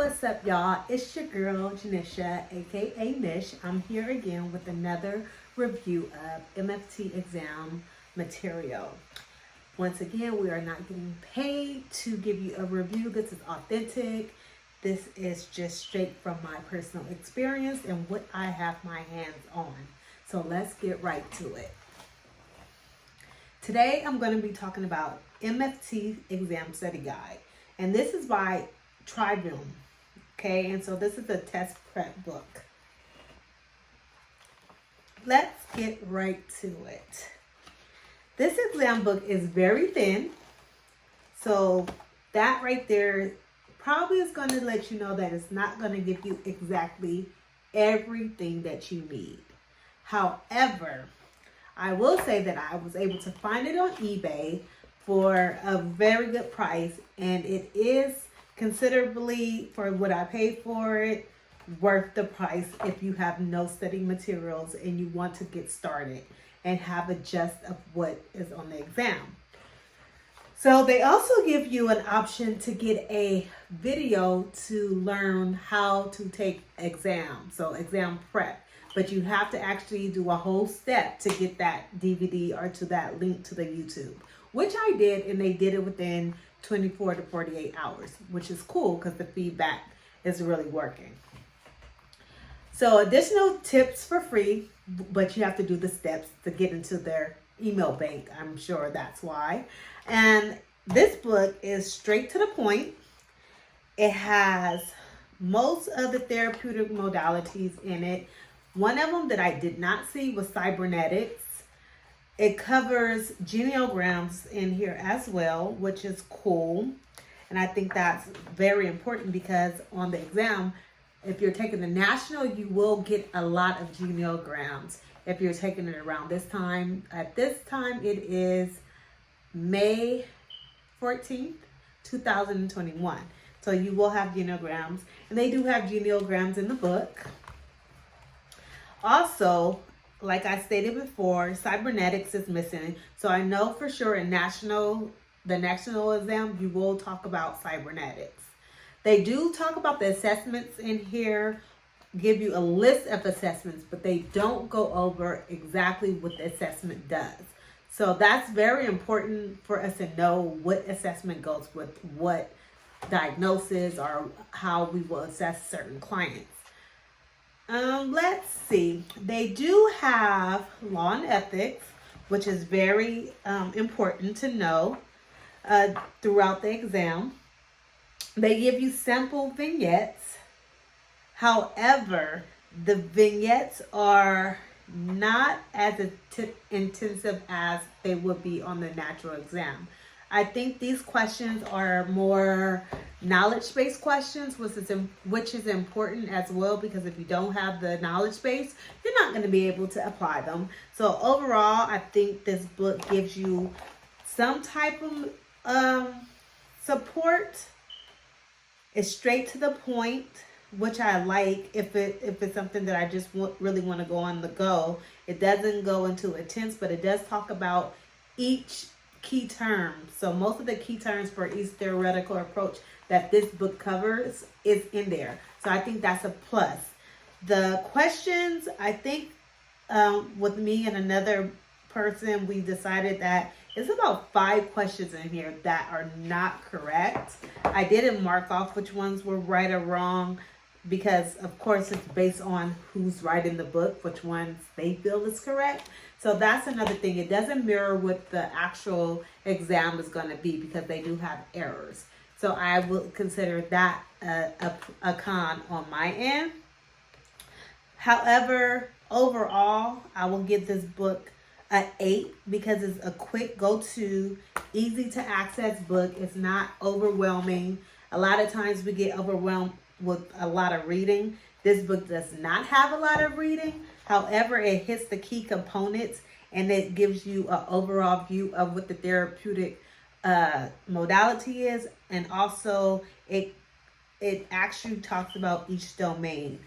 What's up, y'all? It's your girl, Janisha, aka Nish. I'm here again with another review of MFT exam material. Once again, we are not getting paid to give you a review. This is authentic. This is just straight from my personal experience and what I have my hands on. So let's get right to it. Today, I'm going to be talking about MFT exam study guide. And this is by Tribune. Okay, and so this is a test prep book. Let's get right to it. This exam book is very thin, so that right there probably is going to let you know that it's not going to give you exactly everything that you need. However, I will say that I was able to find it on eBay for a very good price, and it is considerably, for what I paid for it, worth the price if you have no study materials and you want to get started and have a gist of what is on the exam. So they also give you an option to get a video to learn how to take exams, so exam prep. But you have to actually do a whole step to get that DVD or to that link to the YouTube, which I did, and they did it within 24 to 48 hours, which is cool because the feedback is really working. So additional tips for free, but you have to do the steps to get into their email bank. I'm sure that's why. And this book is straight to the point. It has most of the therapeutic modalities in it. One of them that I did not see was cybernetics. It covers genealograms in here as well, which is cool. And I think that's very important because on the exam, if you're taking the national, you will get a lot of genealograms. If you're taking it around this time, at this time, it is May 14th, 2021. So you will have genealograms, and they do have genealograms in the book. Also, like I stated before, cybernetics is missing. So I know for sure in the national exam, you will talk about cybernetics. They do talk about the assessments in here, give you a list of assessments, but they don't go over exactly what the assessment does. So that's very important for us to know what assessment goes with what diagnosis or how we will assess certain clients. Let's see. They do have law and ethics, which is very important to know throughout the exam. They give you sample vignettes. However, the vignettes are not as intensive as they would be on the natural exam. I think these questions are more knowledge-based questions, which is important as well, because if you don't have the knowledge base, you're not going to be able to apply them. So overall, I think this book gives you some type of support. It's straight to the point, which I like. If it's something that I just really want to go on the go, it doesn't go into intense, but it does talk about each key terms. So most of the key terms for each theoretical approach that this book covers is in there. So I think that's a plus. The questions, I think with me and another person, we decided that it's about 5 questions in here that are not correct. I didn't mark off which ones were right or wrong because, of course, it's based on who's writing the book, which ones they feel is correct. So that's another thing. It doesn't mirror what the actual exam is going to be because they do have errors. So I will consider that a con on my end. However, overall, I will give this book an 8 because it's a quick go-to, easy to access book. It's not overwhelming. A lot of times we get overwhelmed with a lot of reading. This book does not have a lot of reading. However, it hits the key components and it gives you an overall view of what the therapeutic modality is. And also it actually talks about each domain.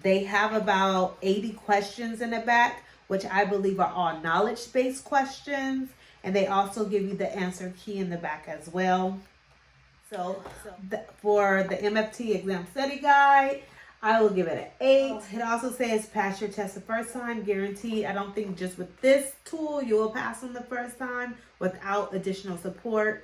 They have about 80 questions in the back, which I believe are all knowledge-based questions. And they also give you the answer key in the back as well. So for the MFT exam study guide, I will give it an 8. It also says pass your test the first time, guaranteed. I don't think just with this tool you will pass on the first time without additional support.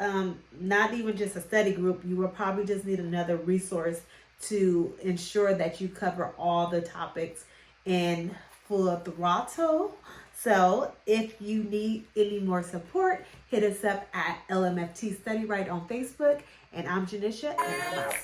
Not even just a study group. You will probably just need another resource to ensure that you cover all the topics in full throttle. So if you need any more support, hit us up at LMFT StudyRite on Facebook. And I'm Janisha, and I'm out.